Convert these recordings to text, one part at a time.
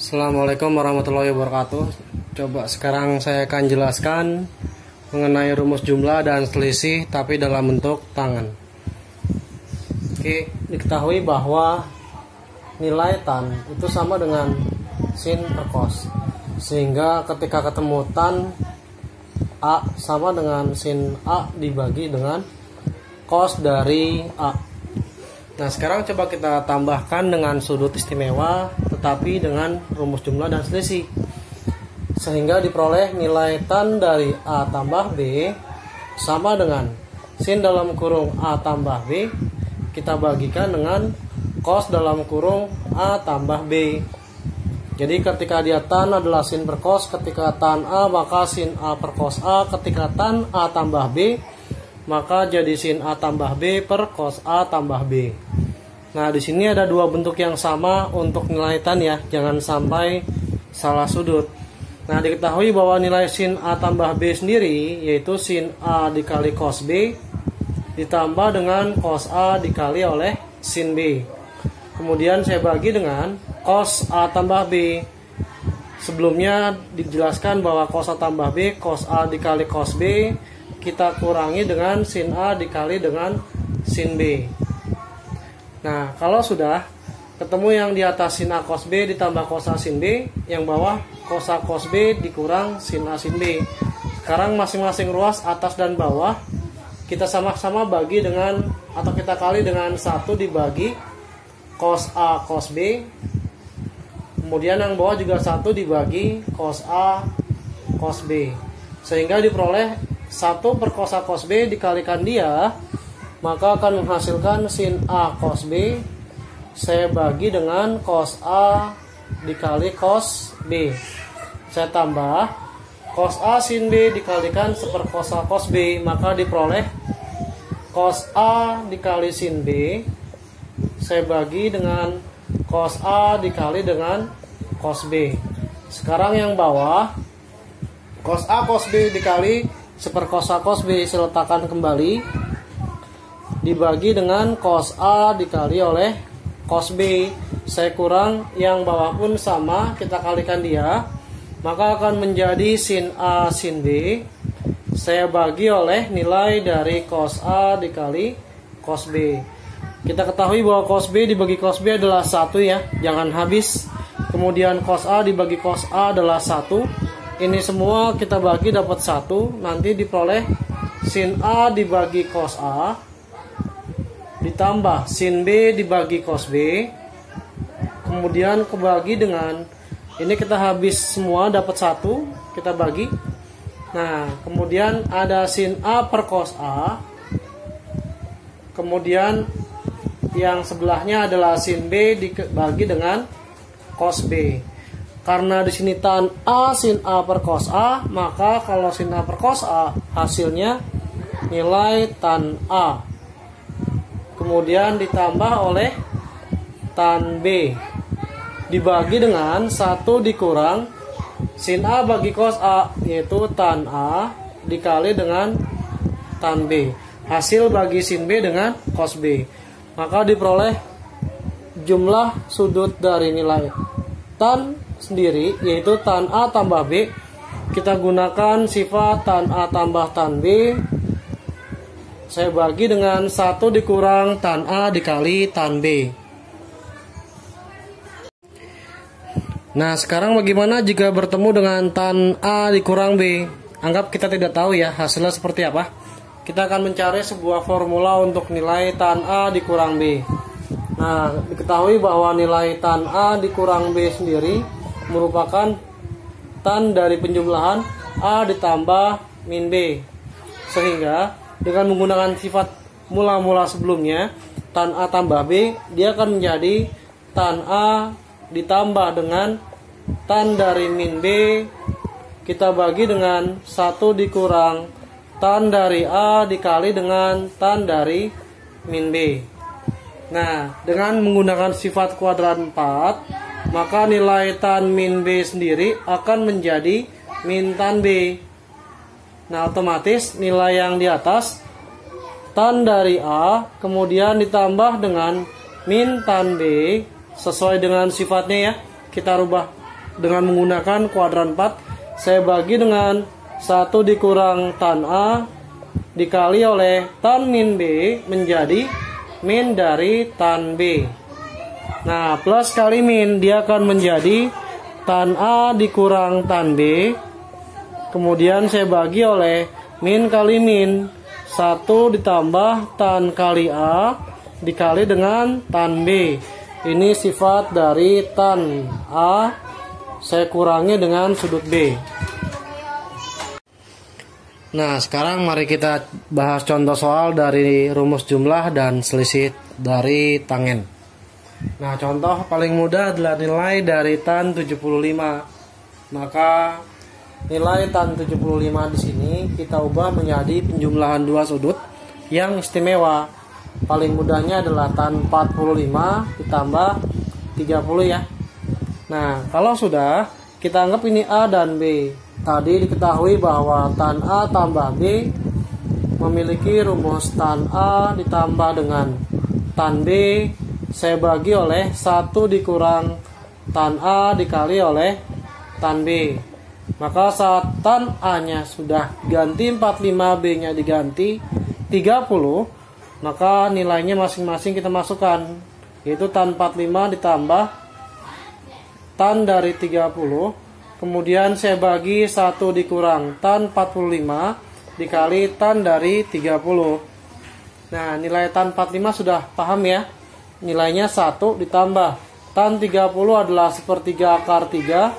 Assalamualaikum warahmatullahi wabarakatuh. Coba sekarang saya akan jelaskan mengenai rumus jumlah dan selisih tapi dalam bentuk tangan. Oke, diketahui bahwa nilai tan itu sama dengan sin per cos. Sehingga ketika ketemu tan A sama dengan sin A dibagi dengan cos dari A. Nah, sekarang coba kita tambahkan dengan sudut istimewa tetapi dengan rumus jumlah dan selisih, sehingga diperoleh nilai tan dari A tambah B sama dengan sin dalam kurung A tambah B kita bagikan dengan cos dalam kurung A tambah B. Jadi ketika dia tan adalah sin per cos, ketika tan A maka sin A per cos A, ketika tan A tambah B maka jadi sin A tambah B per cos A tambah B. Nah, di sini ada dua bentuk yang sama untuk nilai tan ya, jangan sampai salah sudut. Nah, diketahui bahwa nilai sin A tambah B sendiri yaitu sin A dikali cos B ditambah dengan cos A dikali oleh sin B. Kemudian saya bagi dengan cos A tambah B. Sebelumnya dijelaskan bahwa cos A tambah B, cos A dikali cos B kita kurangi dengan sin A dikali dengan sin B. Nah, kalau sudah ketemu yang di atas sin A cos B ditambah cos A sin B, yang bawah cos A cos B dikurang sin A sin B. Sekarang masing-masing ruas atas dan bawah kita sama-sama bagi dengan atau kita kali dengan 1 dibagi cos A cos B. Kemudian yang bawah juga 1 dibagi cos A cos B. Sehingga diperoleh 1 per cos A cos B dikalikan dia, maka akan menghasilkan sin A cos B saya bagi dengan cos A dikali cos B. Saya tambah cos A sin B dikalikan 1 per cos A cos B, maka diperoleh cos A dikali sin B saya bagi dengan cos A dikali dengan cos B. Sekarang yang bawah cos A cos B dikali 1 per cos A cos B saya letakkan kembali dibagi dengan cos A dikali oleh cos B. Saya kurang yang bawah pun sama, kita kalikan dia, maka akan menjadi sin A sin B saya bagi oleh nilai dari cos A dikali cos B. Kita ketahui bahwa cos B dibagi cos B adalah 1 ya, jangan habis. Kemudian cos A dibagi cos A adalah 1. Ini semua kita bagi dapat 1, nanti diperoleh sin A dibagi cos A ditambah sin B dibagi cos B, kemudian kebagi dengan ini kita habis semua dapat 1, kita bagi. Nah, kemudian ada sin A per cos A, kemudian yang sebelahnya adalah sin B dibagi dengan cos B. Karena di sini tan A sin A per cos A, maka kalau sin A per cos A hasilnya nilai tan A, kemudian ditambah oleh tan B dibagi dengan 1 dikurang sin A bagi cos A yaitu tan A dikali dengan tan B, hasil bagi sin B dengan cos B, maka diperoleh jumlah sudut dari nilai tan sendiri yaitu tan A tambah B. Kita gunakan sifat tan A tambah tan B, saya bagi dengan 1 dikurang tan A dikali tan B. Nah, sekarang bagaimana jika bertemu dengan tan A dikurang B? Anggap kita tidak tahu ya hasilnya seperti apa. Kita akan mencari sebuah formula untuk nilai tan A dikurang B. Nah, diketahui bahwa nilai tan A dikurang B sendiri merupakan tan dari penjumlahan A ditambah min B. Sehingga dengan menggunakan sifat mula-mula sebelumnya, tan A tambah B, dia akan menjadi tan A ditambah dengan tan dari min B, kita bagi dengan 1 dikurang tan dari A dikali dengan tan dari min B. Nah, dengan menggunakan sifat kuadran 4, maka nilai tan min B sendiri akan menjadi min tan B. Nah, otomatis nilai yang di atas tan dari A kemudian ditambah dengan min tan B sesuai dengan sifatnya ya. Kita rubah dengan menggunakan kuadran 4. Saya bagi dengan 1 dikurang tan A dikali oleh tan min B menjadi min dari tan B. Nah, plus kali min, dia akan menjadi tan A dikurang tan B. Kemudian saya bagi oleh min kali min, 1 ditambah tan kali A dikali dengan tan B. Ini sifat dari tan A, saya kurangi dengan sudut B. Nah, sekarang mari kita bahas contoh soal dari rumus jumlah dan selisih dari tangen. Nah, contoh paling mudah adalah nilai dari tan 75. Maka nilai tan 75 di sini kita ubah menjadi penjumlahan dua sudut yang istimewa. Paling mudahnya adalah tan 45 ditambah 30 ya. Nah, kalau sudah, kita anggap ini A dan B. Tadi diketahui bahwa tan A tambah B memiliki rumus tan A ditambah dengan tan B. Saya bagi oleh 1 dikurang tan A dikali oleh tan B. Maka saat tan A-nya sudah ganti 45, B-nya diganti 30, maka nilainya masing-masing kita masukkan, yaitu tan 45 ditambah tan dari 30. Kemudian saya bagi 1 dikurang tan 45 dikali tan dari 30. Nah, nilai tan 45 sudah paham ya. Nilainya 1 ditambah tan 30 adalah sepertiga akar 3.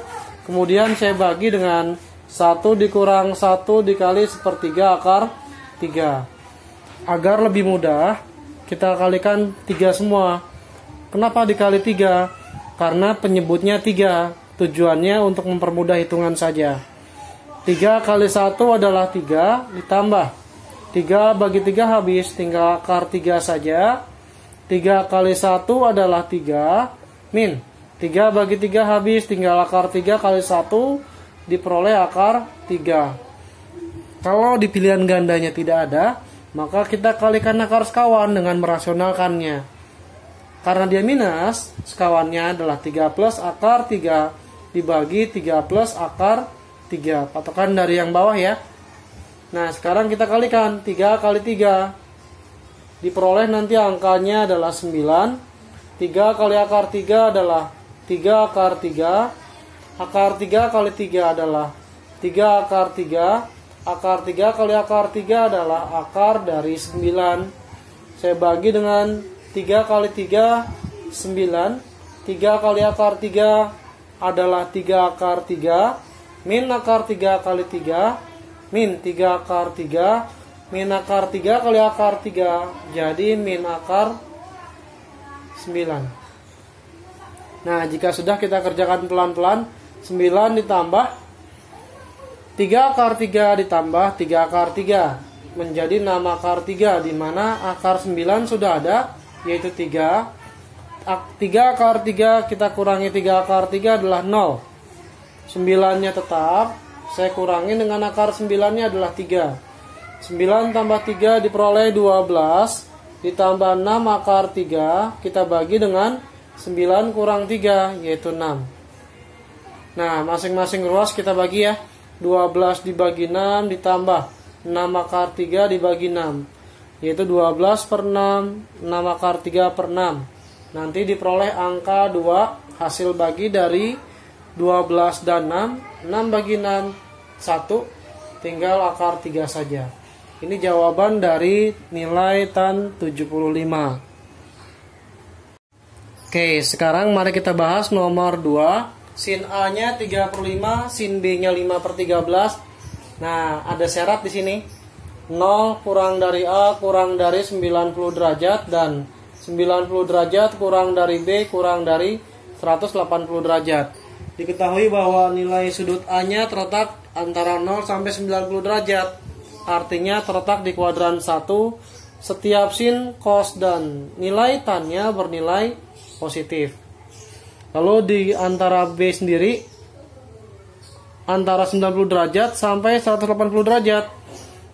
Kemudian saya bagi dengan 1 dikurang 1 dikali sepertiga akar 3. Agar lebih mudah, kita kalikan 3 semua. Kenapa dikali 3? Karena penyebutnya 3. Tujuannya untuk mempermudah hitungan saja. 3 kali 1 adalah 3, ditambah 3 bagi 3 habis, tinggal akar 3 saja. 3 kali 1 adalah 3, min 3 bagi 3 habis, tinggal akar 3 kali 1, diperoleh akar 3. Kalau di pilihan gandanya tidak ada, maka kita kalikan akar sekawan dengan merasionalkannya. Karena dia minus, sekawannya adalah 3 plus akar 3 dibagi 3 plus akar 3. Patokan dari yang bawah ya. Nah, sekarang kita kalikan 3 kali 3. Diperoleh nanti angkanya adalah 9. 3 kali akar 3 adalah 3 akar 3. Akar 3 kali 3 adalah 3 akar 3. Akar 3 kali akar 3 adalah akar dari 9. Saya bagi dengan 3 kali 3, 9. 3 kali akar 3 adalah 3 akar 3. Min akar 3 kali 3. Min 3 akar 3. Min akar 3 kali akar 3. Jadi min akar 9. Nah, jika sudah kita kerjakan pelan-pelan. 9 ditambah 3 akar 3 ditambah 3 akar 3 menjadi 6 akar 3, di mana akar 9 sudah ada, yaitu 3. 3 akar 3 kita kurangi 3 akar 3 adalah 0. 9-nya tetap, saya kurangi dengan akar 9-nya adalah 3. 9 tambah 3 diperoleh 12, ditambah 6 akar 3, kita bagi dengan 9 kurang 3, yaitu 6. Nah, masing-masing ruas kita bagi ya. 12 dibagi 6 ditambah 6 akar 3 dibagi 6, yaitu 12 per 6, 6 akar 3 per 6. Nanti diperoleh angka 2, hasil bagi dari 12 dan 6. 6 bagi 6, 1, tinggal akar 3 saja. Ini jawaban dari nilai tan 75. Oke, sekarang mari kita bahas nomor 2. Sin A-nya 3/5, sin B-nya 5/13. Nah, ada syarat di sini. 0 kurang dari A kurang dari 90 derajat dan 90 derajat kurang dari B kurang dari 180 derajat. Diketahui bahwa nilai sudut A-nya terletak antara 0 sampai 90 derajat. Artinya terletak di kuadran 1. Setiap sin, cos, dan nilai tan-nya bernilai positif. Lalu di antara B sendiri antara 90 derajat sampai 180 derajat.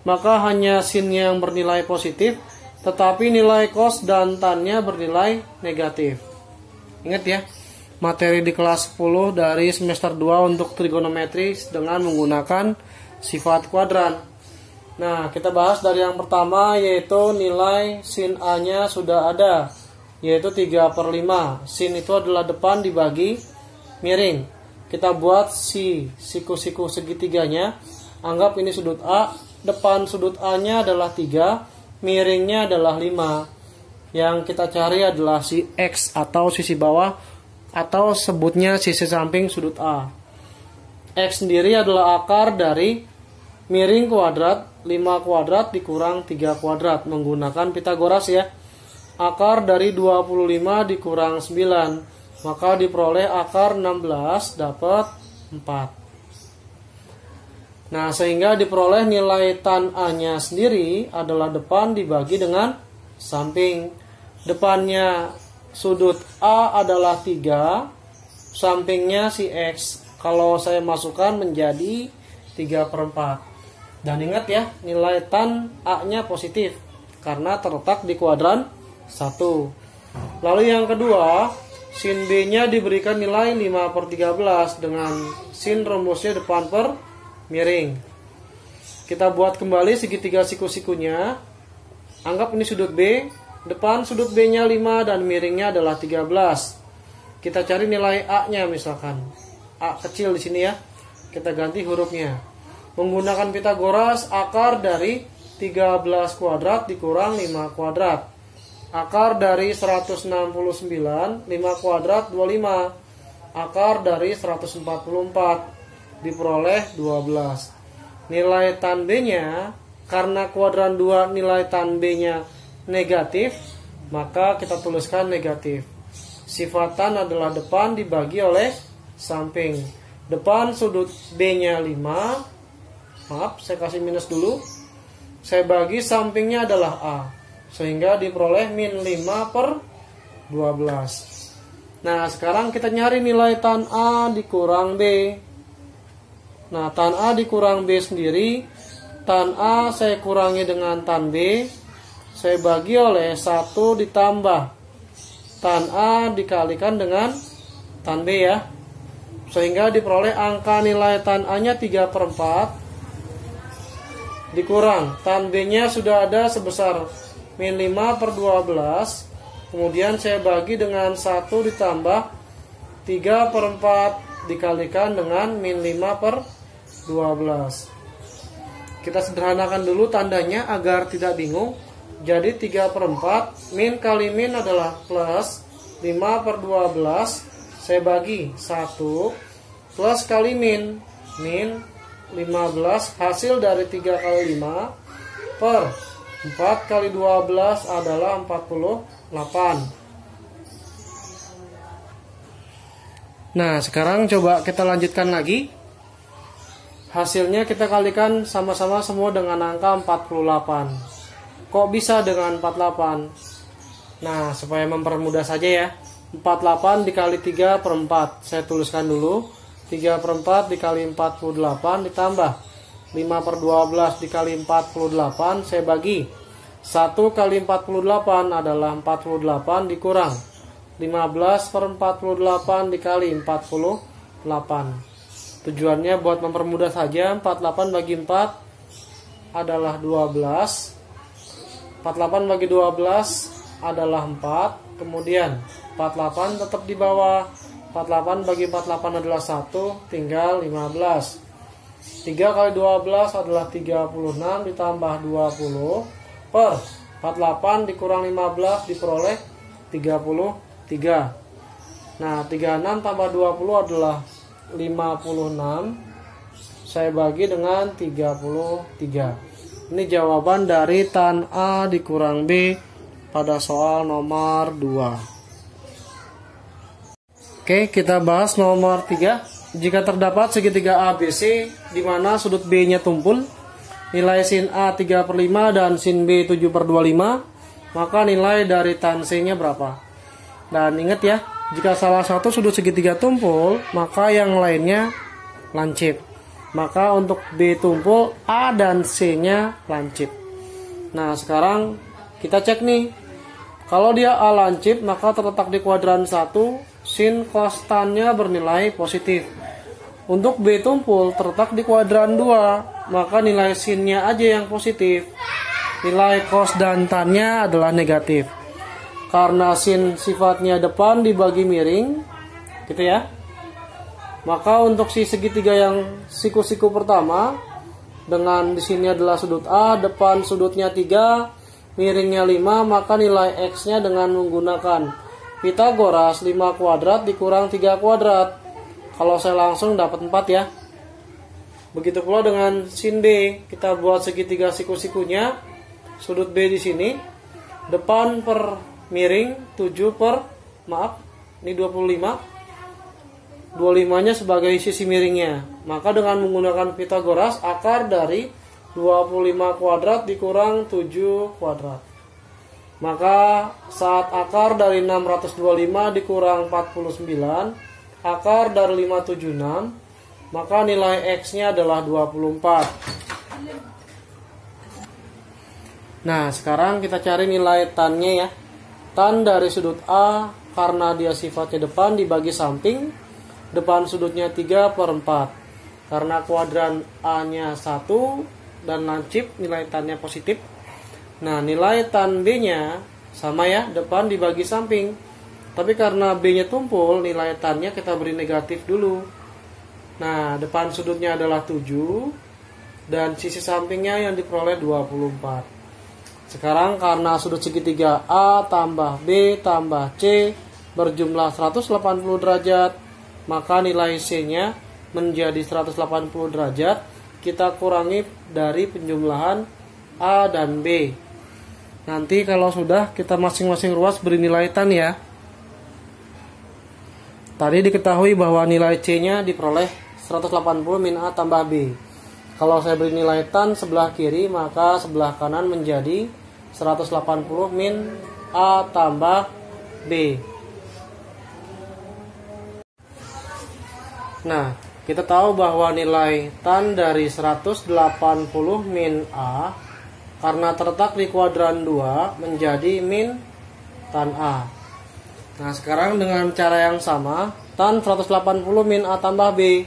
Maka hanya sin-nya yang bernilai positif, tetapi nilai cos dan tan-nya bernilai negatif. Ingat ya, materi di kelas 10 dari semester 2 untuk trigonometri dengan menggunakan sifat kuadran. Nah, kita bahas dari yang pertama, yaitu nilai sin A-nya sudah ada, yaitu 3/5. Sin itu adalah depan dibagi miring. Kita buat siku-siku segitiganya. Anggap ini sudut A, depan sudut A-nya adalah 3, miringnya adalah 5. Yang kita cari adalah si X atau sisi bawah, atau sebutnya sisi samping sudut A. X sendiri adalah akar dari miring kuadrat 5 kuadrat dikurang 3 kuadrat menggunakan Pitagoras ya. Akar dari 25 dikurang 9, maka diperoleh akar 16 dapat 4. Nah, sehingga diperoleh nilai tan A-nya sendiri adalah depan dibagi dengan samping. Depannya sudut A adalah 3, sampingnya si X. Kalau saya masukkan menjadi 3/4. Dan ingat ya, nilai tan A-nya positif karena terletak di kuadran 1. Lalu yang kedua, sin B-nya diberikan nilai 5/13 dengan sin rumusnya depan per miring. Kita buat kembali segitiga siku-sikunya. Anggap ini sudut B, depan sudut B-nya 5 dan miringnya adalah 13. Kita cari nilai A-nya misalkan. A kecil di sini ya. Kita ganti hurufnya. Menggunakan Pitagoras, akar dari 13 kuadrat dikurang 5 kuadrat. Akar dari 169, 5 kuadrat 25. Akar dari 144 diperoleh 12. Nilai tan B-nya, karena kuadran 2 nilai tan B-nya negatif, maka kita tuliskan negatif. Sifat tan adalah depan dibagi oleh samping. Depan sudut B-nya 5. Maaf, saya kasih minus dulu. Saya bagi sampingnya adalah A, sehingga diperoleh min 5/12. Nah, sekarang kita nyari nilai tan A dikurang B. Nah, tan A dikurang B sendiri, tan A saya kurangi dengan tan B, saya bagi oleh 1 ditambah tan A dikalikan dengan tan B ya. Sehingga diperoleh angka nilai tan A-nya 3/4 dikurang tan B-nya sudah ada sebesar min 5/12. Kemudian saya bagi dengan 1 ditambah 3/4 dikalikan dengan min 5/12. Kita sederhanakan dulu tandanya agar tidak bingung. Jadi 3/4 min kali min adalah plus 5/12. Saya bagi 1 plus kali min 15. Hasil dari 3 kali 5 per 4 kali 12 adalah 48. Nah, sekarang coba kita lanjutkan lagi. Hasilnya kita kalikan sama-sama semua dengan angka 48. Kok bisa dengan 48? Nah, supaya mempermudah saja ya. 48 dikali 3/4. Saya tuliskan dulu. 3/4 dikali 48 ditambah 5/12 dikali 48. Saya bagi 1 kali 48 adalah 48 dikurang 15/48 dikali 48. Tujuannya buat mempermudah saja. 48 bagi 4 adalah 12. 48 bagi 12 adalah 4. Kemudian 48 tetap di bawah. 48 bagi 48 adalah 1, tinggal 15. 3 kali 12 adalah 36 ditambah 20 per 48 dikurang 15 diperoleh 33. Nah, 36 tambah 20 adalah 56. Saya bagi dengan 33. Ini jawaban dari tan A dikurang B pada soal nomor 2. Oke, kita bahas nomor 3. Jika terdapat segitiga ABC di mana sudut B-nya tumpul, nilai sin A 3/5 dan sin B 7/25, maka nilai dari tan C-nya berapa? Dan ingat ya, jika salah satu sudut segitiga tumpul, maka yang lainnya lancip. Maka untuk B tumpul, A dan C-nya lancip. Nah, sekarang kita cek nih. Kalau dia A lancip, maka terletak di kuadran 1, sin cos tannya bernilai positif. Untuk B tumpul terletak di kuadran 2, maka nilai sinnya aja yang positif. Nilai cos dan tannya adalah negatif. Karena sin sifatnya depan dibagi miring, gitu ya. Maka untuk si segitiga yang siku-siku pertama, dengan di sini adalah sudut A, depan sudutnya 3, miringnya 5, maka nilai X-nya dengan menggunakan Pitagoras 5 kuadrat dikurang 3 kuadrat. Kalau saya langsung dapat 4 ya. Begitu pula dengan sin B, kita buat segitiga siku-sikunya. Sudut B di sini, depan per miring 7 per, maaf, ini 25. 25-nya sebagai sisi miringnya. Maka dengan menggunakan Pitagoras, akar dari 25 kuadrat dikurang 7 kuadrat. Maka saat akar dari 625 dikurang 49, akar dari 576, maka nilai X-nya adalah 24. Nah, sekarang kita cari nilai tan-nya ya. Tan dari sudut A, karena dia sifatnya depan dibagi samping, depan sudutnya 3/4. Karena kuadran A-nya 1 dan lancip, nilai tan-nya positif. Nah, nilai tan B-nya sama ya, depan dibagi samping. Tapi karena B-nya tumpul, nilai tan-nya kita beri negatif dulu. Nah, depan sudutnya adalah 7 dan sisi sampingnya yang diperoleh 24. Sekarang karena sudut segitiga A tambah B tambah C berjumlah 180 derajat, maka nilai C-nya menjadi 180 derajat. Kita kurangi dari penjumlahan A dan B. Nanti kalau sudah, kita masing-masing ruas beri nilai tan ya. Tadi diketahui bahwa nilai C-nya diperoleh 180 min A tambah B. Kalau saya beri nilai tan sebelah kiri, maka sebelah kanan menjadi 180 min A tambah B. Nah, kita tahu bahwa nilai tan dari 180 min A, karena terletak di kuadran 2, menjadi min tan A. Nah, sekarang dengan cara yang sama, tan 180 min A tambah B,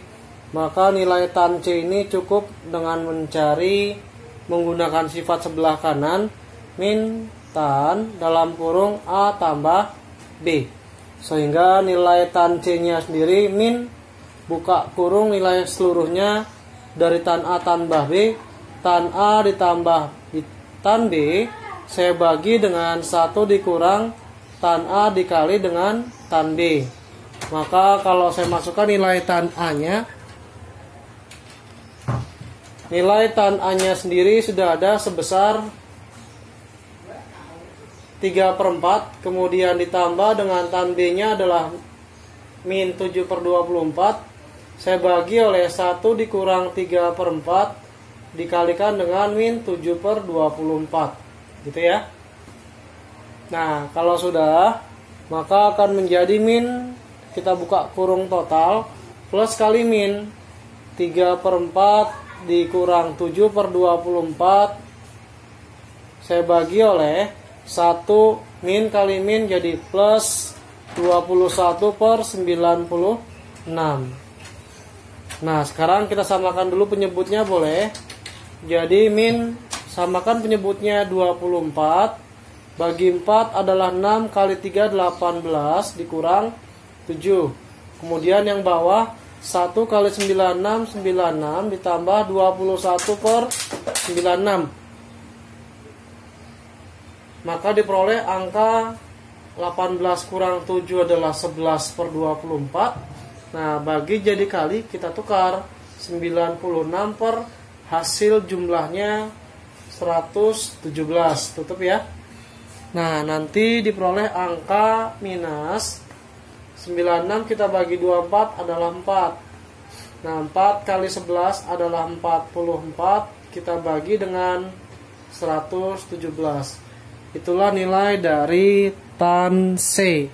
maka nilai tan C ini cukup dengan mencari menggunakan sifat sebelah kanan min tan dalam kurung A tambah B. Sehingga nilai tan C-nya sendiri min buka kurung nilai seluruhnya dari tan A tambah B, tan A ditambah tan B, saya bagi dengan 1 dikurang tan A dikali dengan tan B. Maka kalau saya masukkan nilai tan A-nya, nilai tan A-nya sendiri sudah ada sebesar 3/4, kemudian ditambah dengan tan B-nya adalah min 7/24. Saya bagi oleh 1 dikurang 3/4 dikalikan dengan min 7/24. Gitu ya. Nah, kalau sudah, maka akan menjadi min, kita buka kurung total, plus kali min 3/4 dikurang 7/24, saya bagi oleh 1 min kali min jadi plus 21/96. Nah, sekarang kita samakan dulu penyebutnya boleh. Jadi min, samakan penyebutnya 24. Bagi 4 adalah 6 kali 3 18 dikurang 7. Kemudian yang bawah 1 kali 96 96 ditambah 21/96. Maka diperoleh angka 18 kurang 7 adalah 11/24. Nah, bagi jadi kali kita tukar 96 per hasil jumlahnya 117. Tutup ya. Nah, nanti diperoleh angka minus 96 kita bagi 24 adalah 4. Nah, 4 kali 11 adalah 44. Kita bagi dengan 117. Itulah nilai dari tan C.